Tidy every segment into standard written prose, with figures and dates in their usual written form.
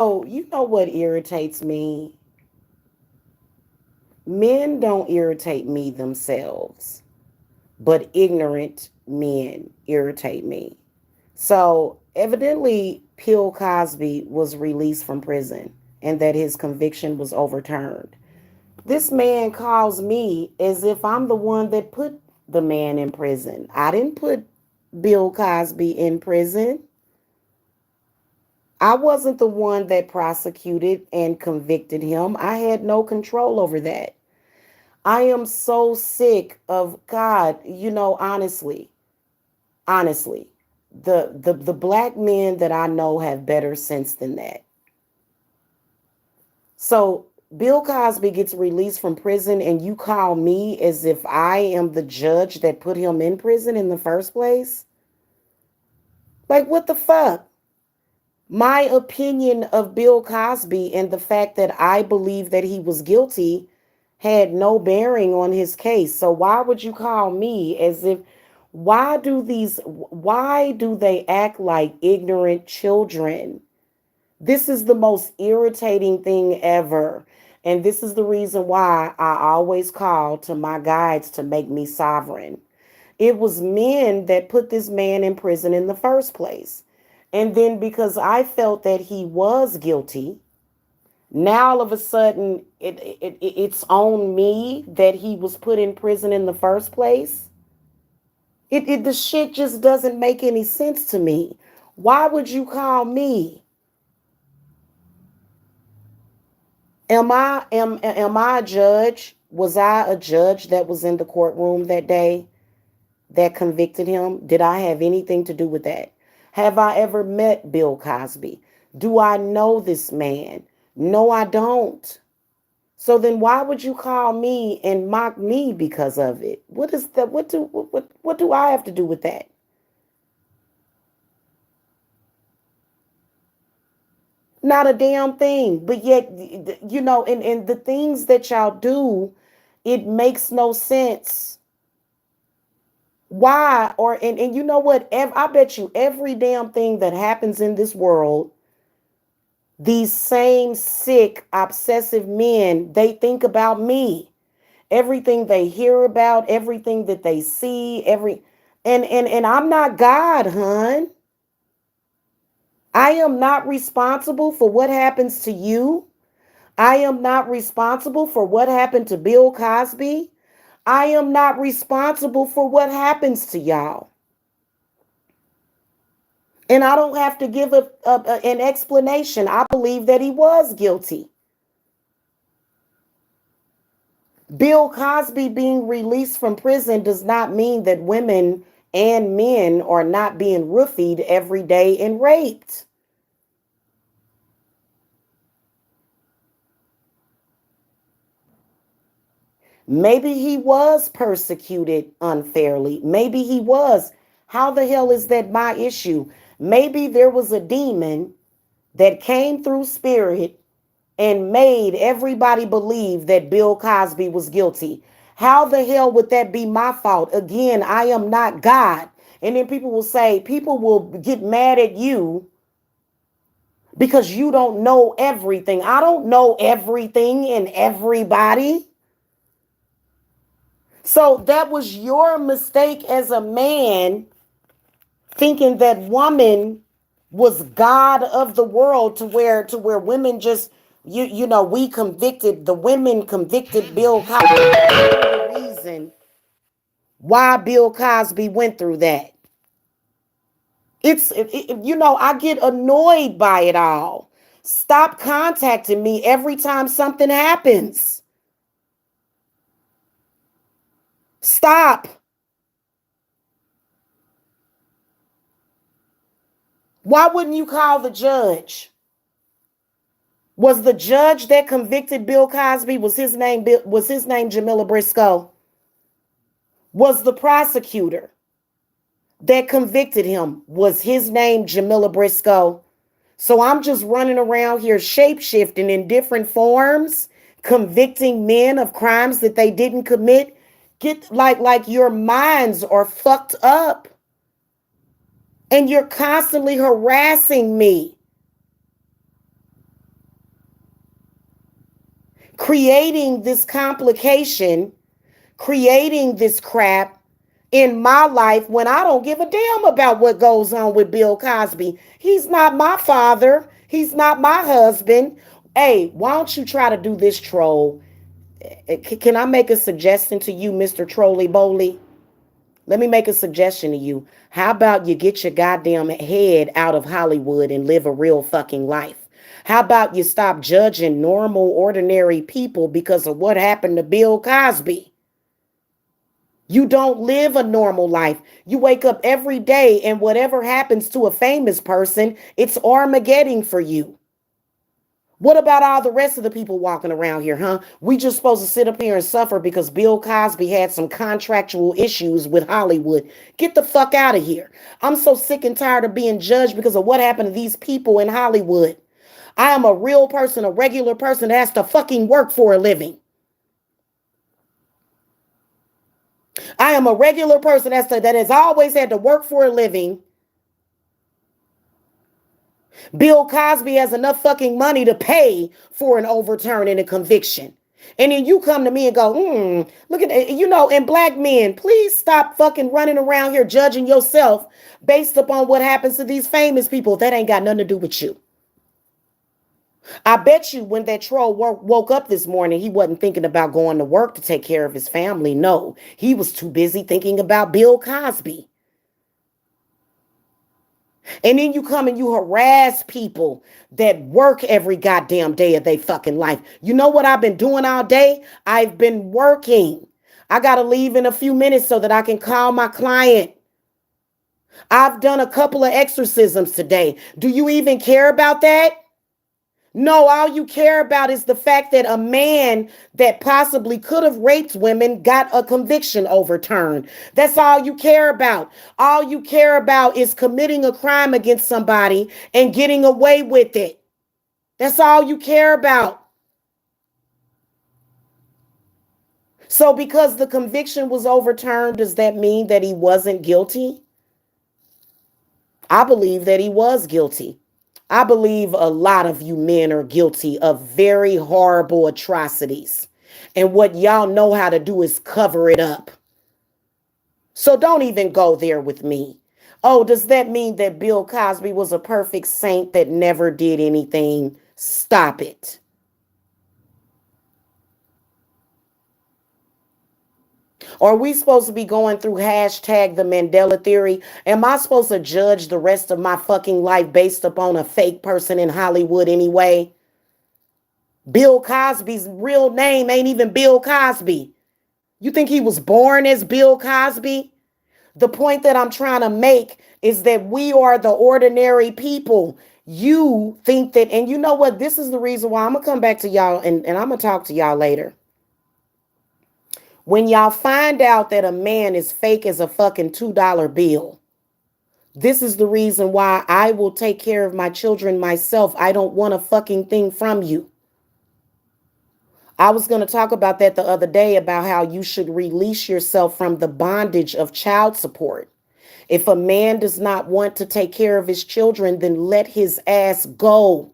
Oh, you know what irritates me? Men don't irritate me themselves, but ignorant men irritate me. So, evidently, Bill Cosby was released from prison and that his conviction was overturned. This man calls me as if I'm the one that put the man in prison. I didn't put Bill Cosby in prison. I wasn't the one that prosecuted and convicted him. I had no control over that. I am so sick of God, honestly, the black men that I know have better sense than that. So Bill Cosby gets released from prison and you call me as if I am the judge that put him in prison in the first place? Like, what the fuck? My opinion of Bill Cosby and the fact that I believe that he was guilty had no bearing on his case. So why would you call me as if why do they act like ignorant children? This is the most irritating thing ever. And this is the reason why I always call to my guides to make me sovereign. It was men that put this man in prison in the first place. And then because I felt that he was guilty, now all of a sudden it's on me that he was put in prison in the first place. The shit just doesn't make any sense to me. Why would you call me? Am I a judge? Was I a judge that was in the courtroom that day that convicted him? Did I have anything to do with that? Have I ever met Bill Cosby? Do I know this man? No, I don't. So then why would you call me and mock me because of it? What is that? What do I have to do with that? Not a damn thing. But yet, and the things that y'all do, it makes no sense. Why? And you know what? I bet you every damn thing that happens in this world, these same sick, obsessive men, they think about me. Everything they hear about, everything that they see, and I'm not God, hun. I am not responsible for what happens to you. I am not responsible for what happened to Bill Cosby. I am not responsible for what happens to y'all. And I don't have to give an explanation. I believe that he was guilty. Bill Cosby being released from prison does not mean that women and men are not being roofied every day and raped. Maybe he was persecuted unfairly. Maybe he was. How the hell is that my issue? Maybe there was a demon that came through spirit and made everybody believe that Bill Cosby was guilty. How the hell would that be my fault? Again, I am not God. And then people will get mad at you because you don't know everything. I don't know everything and everybody. So that was your mistake as a man thinking that woman was God of the world to where women just we convicted the women convicted Bill Cosby. The reason why Bill Cosby went through that. I get annoyed by it all. Stop contacting me every time something happens. Stop. Why wouldn't you call the judge? Was the judge that convicted Bill Cosby, was his name Jamila Briscoe? Was the prosecutor that convicted him, was his name Jamila Briscoe? So I'm just running around here shape-shifting in different forms, convicting men of crimes that they didn't commit. Get like your minds are fucked up. And you're constantly harassing me. creating this complication, creating this crap in my life when I don't give a damn about what goes on with Bill Cosby. He's not my father. He's not my husband. Hey, why don't you try to do this, troll? Can I make a suggestion to you, Mr. Trolley Bowley? Let me make a suggestion to you. How about you get your goddamn head out of Hollywood and live a real fucking life? How about you stop judging normal, ordinary people because of what happened to Bill Cosby? You don't live a normal life. You wake up every day and whatever happens to a famous person, it's Armageddon for you. What about all the rest of the people walking around here, huh? We just supposed to sit up here and suffer because Bill Cosby had some contractual issues with Hollywood. Get the fuck out of here. I'm so sick and tired of being judged because of what happened to these people in Hollywood. I am a real person, a regular person that has to fucking work for a living. I am a regular person that has always had to work for a living. Bill Cosby has enough fucking money to pay for an overturn and a conviction. And then you come to me and go, look at it. And black men, please stop fucking running around here judging yourself based upon what happens to these famous people. That ain't got nothing to do with you. I bet you when that troll woke up this morning, he wasn't thinking about going to work to take care of his family. No, he was too busy thinking about Bill Cosby. And then you come and you harass people that work every goddamn day of their fucking life. You know what I've been doing all day? I've been working. I got to leave in a few minutes so that I can call my client. I've done a couple of exorcisms today. Do you even care about that? No, all you care about is the fact that a man that possibly could have raped women got a conviction overturned. That's all you care about. All you care about is committing a crime against somebody and getting away with it. That's all you care about. So because the conviction was overturned, does that mean that he wasn't guilty? I believe that he was guilty. I believe a lot of you men are guilty of very horrible atrocities. And what y'all know how to do is cover it up. So don't even go there with me. Oh, does that mean that Bill Cosby was a perfect saint that never did anything? Stop it. Are we supposed to be going through hashtag the Mandela theory? Am I supposed to judge the rest of my fucking life based upon a fake person in Hollywood anyway? Bill Cosby's real name ain't even Bill Cosby. You think he was born as Bill Cosby? The point that I'm trying to make is that we are the ordinary people. You think that, and you know what? This is the reason why I'm going to come back to y'all and I'm going to talk to y'all later. When y'all find out that a man is fake as a fucking $2 bill, this is the reason why I will take care of my children myself. I don't want a fucking thing from you. I was going to talk about that the other day about how you should release yourself from the bondage of child support. If a man does not want to take care of his children, then let his ass go.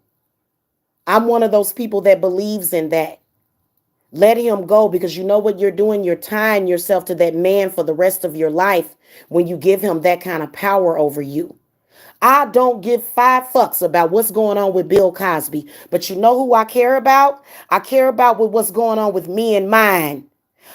I'm one of those people that believes in that. Let him go, because you know what you're doing? You're tying yourself to that man for the rest of your life when you give him that kind of power over you. I don't give 5 fucks about what's going on with Bill Cosby. But you know who I care about? I care about what's going on with me and mine.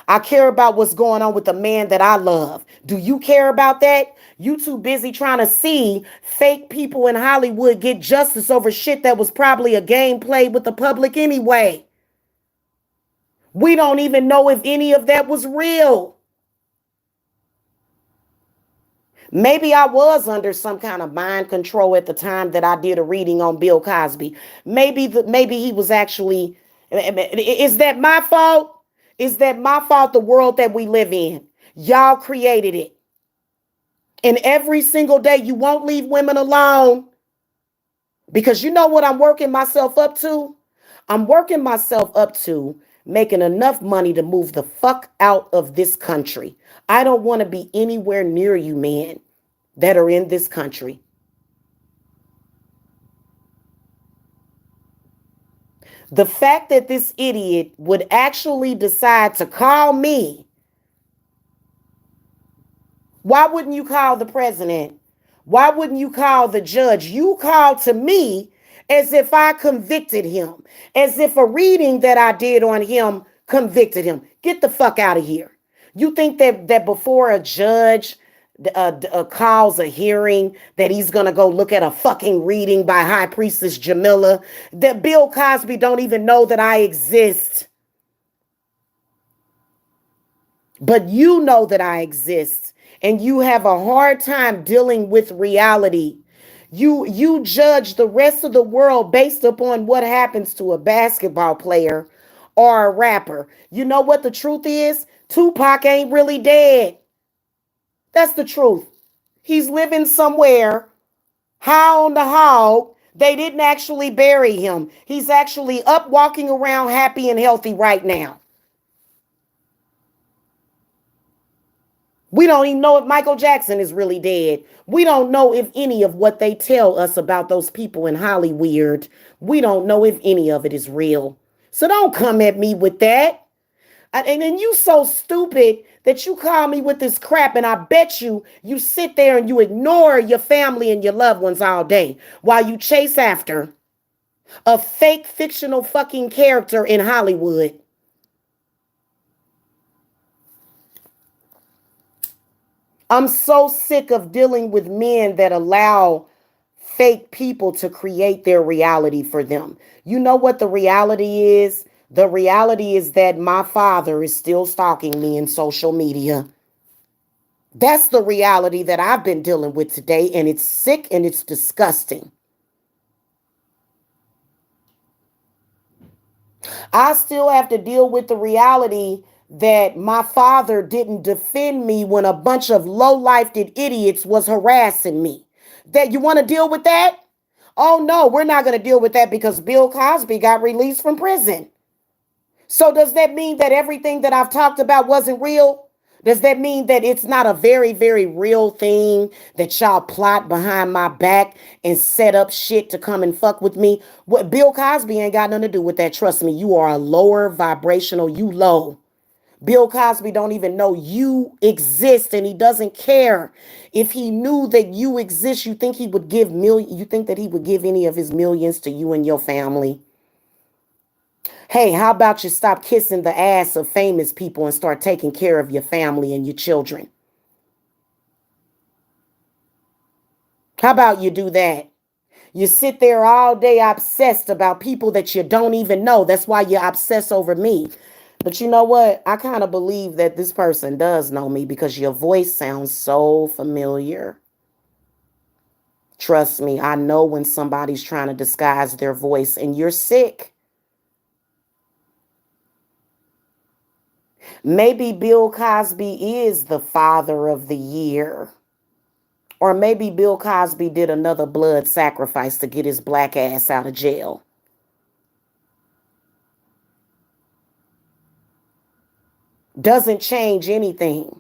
I care about what's going on with the man that I love. Do you care about that? You too busy trying to see fake people in Hollywood get justice over shit that was probably a game played with the public anyway. We don't even know if any of that was real. Maybe I was under some kind of mind control at the time that I did a reading on Bill Cosby. Maybe he was actually, is that my fault? Is that my fault, the world that we live in? Y'all created it. And every single day you won't leave women alone. Because you know what I'm working myself up to? I'm working myself up to making enough money to move the fuck out of this country. I don't want to be anywhere near you, men, that are in this country. The fact that this idiot would actually decide to call me. Why wouldn't you call the president? Why wouldn't you call the judge? You called to me as if I convicted him, as if a reading that I did on him convicted him. Get the fuck out of here. You think that before a judge calls a hearing that he's gonna go look at a fucking reading by High Priestess Jamila, that Bill Cosby don't even know that I exist? But you know that I exist, and you have a hard time dealing with reality. You judge the rest of the world based upon what happens to a basketball player or a rapper. You know what the truth is? Tupac ain't really dead. That's the truth. He's living somewhere high on the hog. They didn't actually bury him. He's actually up walking around happy and healthy right now. We don't even know if Michael Jackson is really dead. We don't know if any of what they tell us about those people in Hollywood, we don't know if any of it is real. So don't come at me with that. And then you so stupid that you call me with this crap, and I bet you sit there and you ignore your family and your loved ones all day while you chase after a fake fictional fucking character in Hollywood. I'm so sick of dealing with men that allow fake people to create their reality for them. You know what the reality is? The reality is that my father is still stalking me in social media. That's the reality that I've been dealing with today, and it's sick and it's disgusting. I still have to deal with the reality that my father didn't defend me when a bunch of low-lifed idiots was harassing me. That you want to deal with that? Oh no, we're not going to deal with that because Bill Cosby got released from prison. So does that mean that everything that I've talked about wasn't real? Does that mean that it's not a very, very real thing that y'all plot behind my back and set up shit to come and fuck with me? What Bill Cosby ain't got nothing to do with that. Trust me, you are a lower vibrational, you low. Bill Cosby don't even know you exist, and he doesn't care. If he knew that you exist, you think that he would give any of his millions to you and your family? Hey, how about you stop kissing the ass of famous people and start taking care of your family and your children? How about you do that? You sit there all day obsessed about people that you don't even know. That's why you obsess over me. But you know what? I kind of believe that this person does know me because your voice sounds so familiar. Trust me, I know when somebody's trying to disguise their voice, and you're sick. Maybe Bill Cosby is the father of the year. Or maybe Bill Cosby did another blood sacrifice to get his black ass out of jail. Doesn't change anything,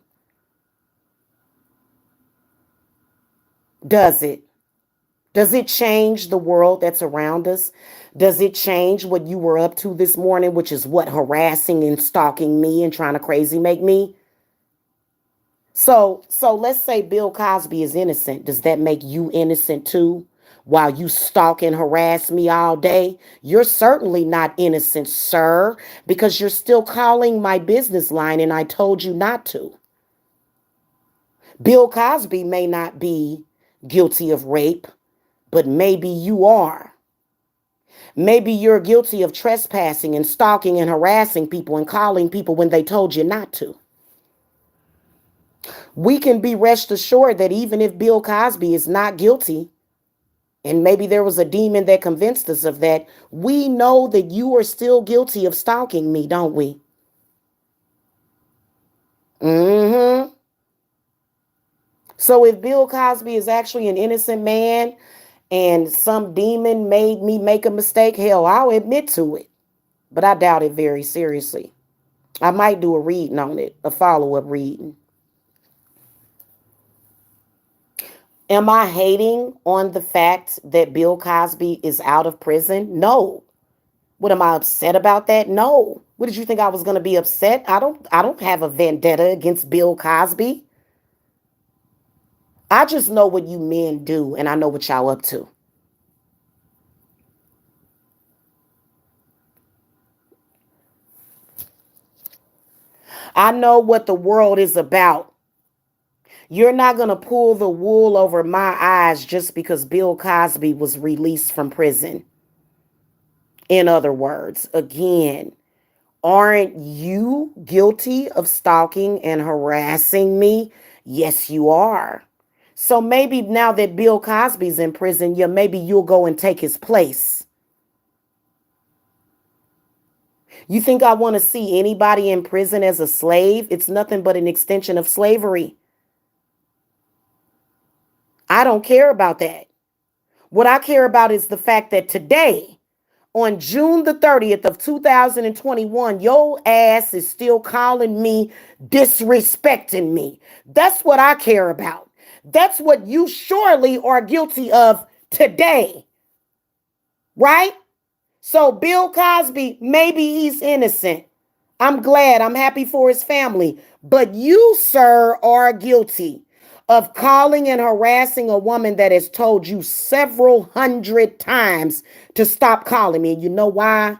does it? Does it change the world that's around us? Does it change what you were up to this morning, which is what, harassing and stalking me and trying to crazy make me? So let's say Bill Cosby is innocent. Does that make you innocent too? While you stalk and harass me all day, you're certainly not innocent, sir, because you're still calling my business line and I told you not to. Bill Cosby may not be guilty of rape, but maybe you are. Maybe you're guilty of trespassing and stalking and harassing people and calling people when they told you not to. We can be rest assured that even if Bill Cosby is not guilty, and maybe there was a demon that convinced us of that, we know that you are still guilty of stalking me, don't we? Mm-hmm. So if Bill Cosby is actually an innocent man and some demon made me make a mistake, hell, I'll admit to it. But I doubt it very seriously. I might do a reading on it, a follow-up reading. Am I hating on the fact that Bill Cosby is out of prison? No. What, am I upset about that? No. What did you think I was going to be upset? I don't have a vendetta against Bill Cosby. I just know what you men do, and I know what y'all up to. I know what the world is about. You're not going to pull the wool over my eyes just because Bill Cosby was released from prison. In other words, again, aren't you guilty of stalking and harassing me? Yes, you are. So maybe now that Bill Cosby's in prison, yeah, maybe you'll go and take his place. You think I want to see anybody in prison as a slave? It's nothing but an extension of slavery. I don't care about that. What I care about is the fact that today, on June the 30th of 2021, your ass is still calling me, disrespecting me. That's what I care about. That's what you surely are guilty of today, right? So Bill Cosby, maybe he's innocent. I'm glad. I'm happy for his family. But you, sir, are guilty of calling and harassing a woman that has told you several hundred times to stop calling me. And you know why?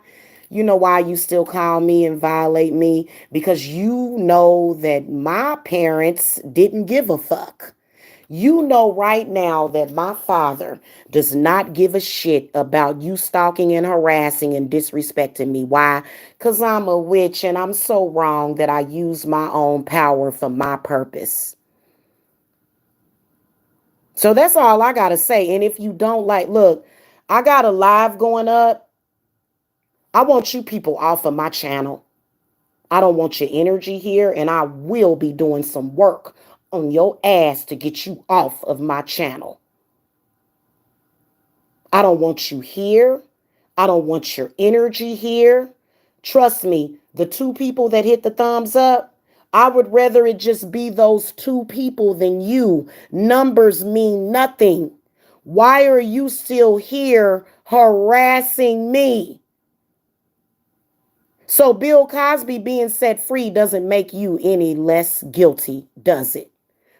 You know why you still call me and violate me? Because you know that my parents didn't give a fuck. You know right now that my father does not give a shit about you stalking and harassing and disrespecting me. Why? Because I'm a witch and I'm so wrong that I use my own power for my purpose. So that's all I got to say. And if you don't like, look, I got a live going up. I want you people off of my channel. I don't want your energy here, and I will be doing some work on your ass to get you off of my channel. I don't want you here. I don't want your energy here. Trust me, the two people that hit the thumbs up, I would rather it just be those two people than you. Numbers mean nothing. Why are you still here harassing me? So Bill Cosby being set free doesn't make you any less guilty, does it?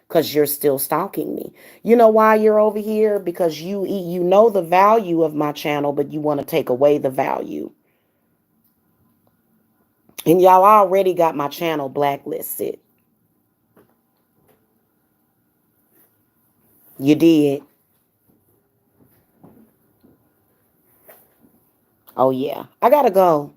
Because you're still stalking me. You know why you're over here? Because you know the value of my channel, but you want to take away the value. And y'all already got my channel blacklisted. You did. Oh yeah, I gotta go.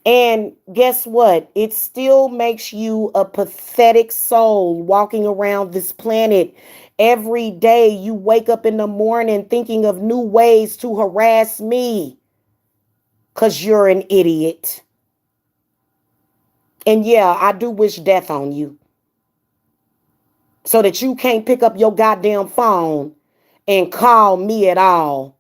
And guess what? It still makes you a pathetic soul walking around this planet. Every day you wake up in the morning thinking of new ways to harass me because you're an idiot. And yeah, I do wish death on you so that you can't pick up your goddamn phone and call me at all